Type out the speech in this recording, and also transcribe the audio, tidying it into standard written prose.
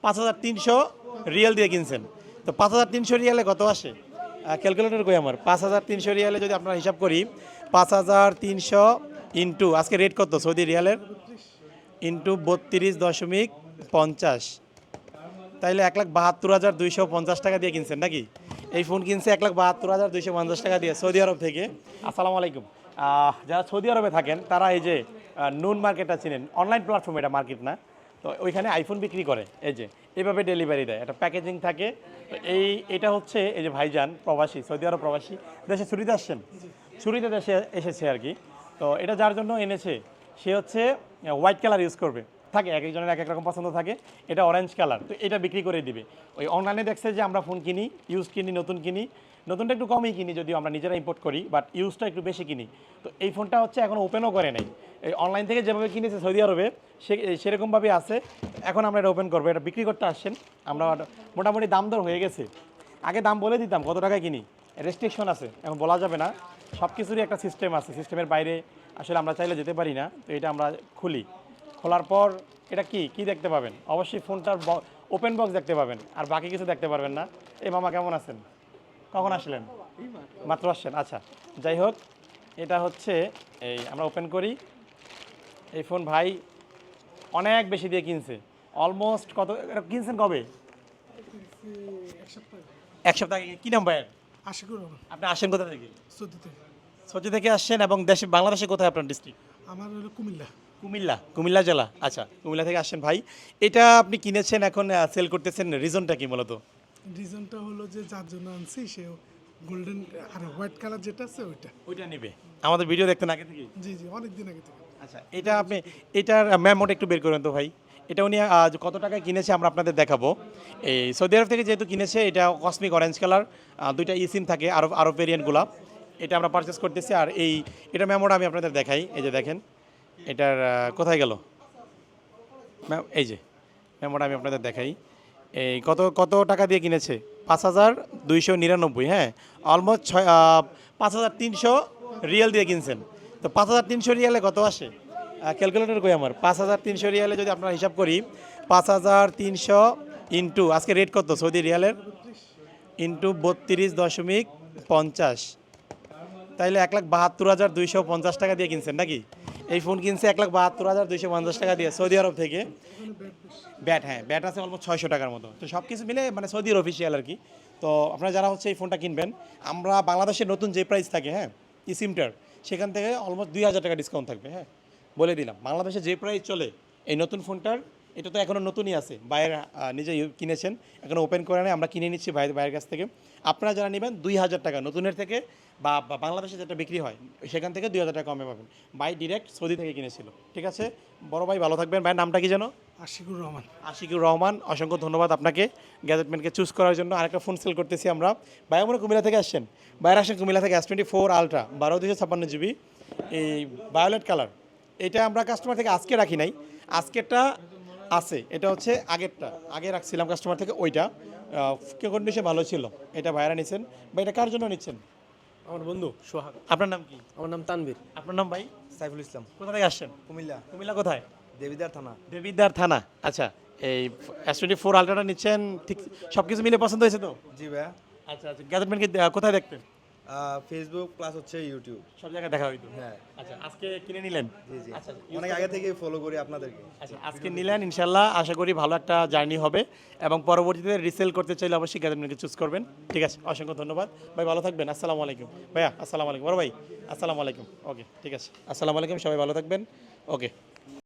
5300 Real দিয়ে কিনছেন, তো 5300 রিয়ালে কত আসে? ক্যালকুলেটর কই আমার? 5300 রিয়ালে যদি আপনারা হিসাব করি, 5300 ইন্টু আজকে রেট কত সৌদি রিয়ালের, ইন্টু 32.50, তাইলে 1,72,250 টাকা দিয়ে কিনছেন নাকি? এই ফোন কিনছে 1,72,250 টাকা দিয়ে সৌদি আরব থেকে। আসসালামু আলাইকুম। যারা সৌদি আরবে থাকেন তারা এই যে নুন মার্কেটটা চিনেন, অনলাইন প্ল্যাটফর্ম, এটা মার্কেট না, তো ওইখানে আইফোন বিক্রি করে, এই যে এইভাবে ডেলিভারি দেয়, একটা প্যাকেজিং থাকে। তো এটা হচ্ছে এই যে ভাইজান প্রবাসী, সৌদি আরব প্রবাসী, দেশে ছুটিতে আসছেন, ছুটিতে দেশে এসেছে আর কি। তো এটা যার জন্য এনেছে সে হচ্ছে হোয়াইট কালার ইউজ করবে, থাকে এক একজনের এক এক রকম পছন্দ থাকে, এটা অরেঞ্জ কালার, তো এটা বিক্রি করে দিবে। ওই অনলাইনে দেখছে যে আমরা ফোন কিনি, ইউজ কিনি, নতুন কিনি, নতুনটা একটু কমই কিনি যদিও আমরা নিজেরা ইম্পোর্ট করি, বাট ইউজটা একটু বেশি কিনি। তো এই ফোনটা হচ্ছে এখন ওপেনও করে নাই, এই অনলাইন থেকে যেভাবে কিনেছে সৌদি আরবে সেরকমভাবেই আছে। এখন আমরা এটা ওপেন করবো, এটা বিক্রি করতে আসছেন। আমরা মোটামুটি দাম দর হয়ে গেছে, আগে দাম বলে দিতাম কত টাকায় কিনি, রেস্ট্রিকশন আছে, এখন বলা যাবে না, সব কিছুরই একটা সিস্টেম আছে, সিস্টেমের বাইরে আসলে আমরা চাইলে যেতে পারি না। তো এটা আমরা খুলি, খোলার পর এটা কি দেখতে পাবেন, অবশ্যই ফোনটার ওপেন বক্স দেখতে পাবেন, আর বাকি কিছু দেখতে পারবেন না। এই মামা কেমন আছেন? কখন আসলেন? মাত্র আসছেন, আচ্ছা। যাই হোক, এটা হচ্ছে এই আমরা ওপেন করি। এই ফোন ভাই অনেক বেশি দিয়ে কিনছে, অলমোস্ট কত এটা কিনছেন কবে? এক সপ্তাহ আগে। কি নাম ভাইয়ের? আশিকুর রহমান। আপনি আসেন কোথা থেকে? সৌদি থেকে। সৌদি থেকে আসছেন, এবং দেশে বাংলাদেশে কোথায় আপনার ডিস্ট্রিক্ট? আমার হলো কুমিল্লা। কুমিল্লা জেলা, আচ্ছা, কুমিল্লা থেকে আসছেন ভাই। এটা আপনি কিনেছেন, এখন সেল করতেছেন, রিজনটা কি মূলত? রিজনটা হলো যে যার জন্য আনছি সে গোল্ডেন আর হোয়াইট কালার যেটা আছে ওইটা নেবে। আমাদের ভিডিও দেখতেন আগে থেকে? জি জি, অনেক দিন আগে থেকে। আচ্ছা, এটা আপনি এটার মেমোটা একটু বের করেন তো ভাই। এটা উনি কত টাকায় কিনেছে আমরা আপনাদের দেখাবো। এই সৌদি আরব থেকে যেহেতু কিনেছে, এটা কসমিক অরেঞ্জ কালার, দুইটা সিম থাকে, আরব ভেরিয়েন্টগুলো, এটা আমরা পারচেস করতেছি। আর এটা মেমোটা আমি আপনাদের দেখাই, এই যে দেখেন, এটার কোথায় গেল এই যে মেমোটা আমি আপনাদের দেখাই। এই কত কত টাকা দিয়ে কিনেছে? 5299, হ্যাঁ, অলমোস্ট 5300 রিয়াল দিয়ে কিনছেন। তো 5300 রিয়ালে কত আসে? ক্যালকুলেটর কই আমার? 5300 রিয়ালে যদি আপনারা হিসাব করি, 5300 ইন্টু আজকে রেট কত সৌদি রিয়ালের, ইন্টু 32.50, তাইলে 1,72,250 টাকা দিয়ে কিনছেন নাকি? এই ফোন কিনছে 1,72,250 টাকা দিয়ে সৌদি আরব থেকে। ব্যাট, হ্যাঁ, ব্যাট আছে অলমোস্ট 600 টাকার মতো। তো সব কিছু মিলে মানে সৌদির অফিসিয়াল আর কি। তো আপনারা যারা হচ্ছে এই ফোনটা কিনবেন, আমরা বাংলাদেশের নতুন যে প্রাইস থাকে, হ্যাঁ, সিমটার, সেখান থেকে অলমোস্ট 2,000 টাকা ডিসকাউন্ট থাকবে, হ্যাঁ, বলে দিলাম। বাংলাদেশে যে প্রাইস চলে এই নতুন ফোনটার, এটা তো এখনও নতুনই আছে, বাইরে নিজে কিনেছেন, এখনও ওপেন করে নেই, আমরা কিনে নিচ্ছি বাইরের কাছ থেকে। আপনারা যারা নেবেন 2,000 টাকা নতুনের থেকে, বা বাংলাদেশে যেটা বিক্রি হয় সেখান থেকে 2,000 টাকা কমে পাবেন। বাই ডিরেক্ট সৌদি থেকে কিনেছিল, ঠিক আছে? বড় ভাই ভালো থাকবেন। ভাইয়ের নামটা কি যেন? আশিকুর রহমান। আশিকুর রহমান, অসংখ্য ধন্যবাদ আপনাকে গ্যাজেটম্যানকে চুজ করার জন্য। আরেকটা ফোন সেল করতেছি আমরা। ভাই আমরা কুমিল্লা থেকে আসছেন, বাইরে আসেন কুমিল্লা থেকে, S24 আলট্রা 12,256 জিবি, এই ভায়োলেট কালার। এটা আমরা কাস্টমার থেকে আজকে রাখি নাই, আজকেরটা আছে, এটা হচ্ছে আগেরটা, আগে রাখছিলাম কাস্টমার থেকে, ওইটা কন্ডিশন ভালো ছিল, এটা ভাইরা নিচ্ছেন। ভাই এটা কার জন্য নিচ্ছেন? আমার বন্ধু সোহাগ। আপনার নাম কি? আমার নাম তানভীর। আপনার নাম ভাই? সাইফুল ইসলাম। কোথা থেকে আসছেন? কুমিল্লা। কুমিল্লা কোথায়? দেবিদার থানা। দেবিদ্বার থানা, আচ্ছা। এই S24 আলট্রাটা নিচ্ছেন, ঠিক সব কিছু মিলে পছন্দ হয়েছে তো? জি ভাইয়া। আচ্ছা আচ্ছা, গ্যাজেটম্যানকে কোথায় দেখতেন? ফেসবুক প্লাস হচ্ছে ইউটিউব। সব জায়গায় দেখা হইতো, হ্যাঁ। আচ্ছা, আজকে কিনে নিলেন? জি জি, আচ্ছা, অনেক আগে থেকে ফলো করি আপনাদেরকে। আচ্ছা, আজকে নিলেন, ইনশাল্লাহ আশা করি ভালো একটা জার্নি হবে, এবং পরবর্তীতে রিসেল করতে চাইলে অবশ্যই গ্যাজেটম্যানকে চুজ করবেন, ঠিক আছে? অসংখ্য ধন্যবাদ ভাই, ভালো থাকবেন। আসসালামু আলাইকুম ভাইয়া। আসসালামু আলাইকুম বড় ভাই। আসসালামু আলাইকুম। ওকে, ঠিক আছে, আসসালামু আলাইকুম, সবাই ভালো থাকবেন। ওকে।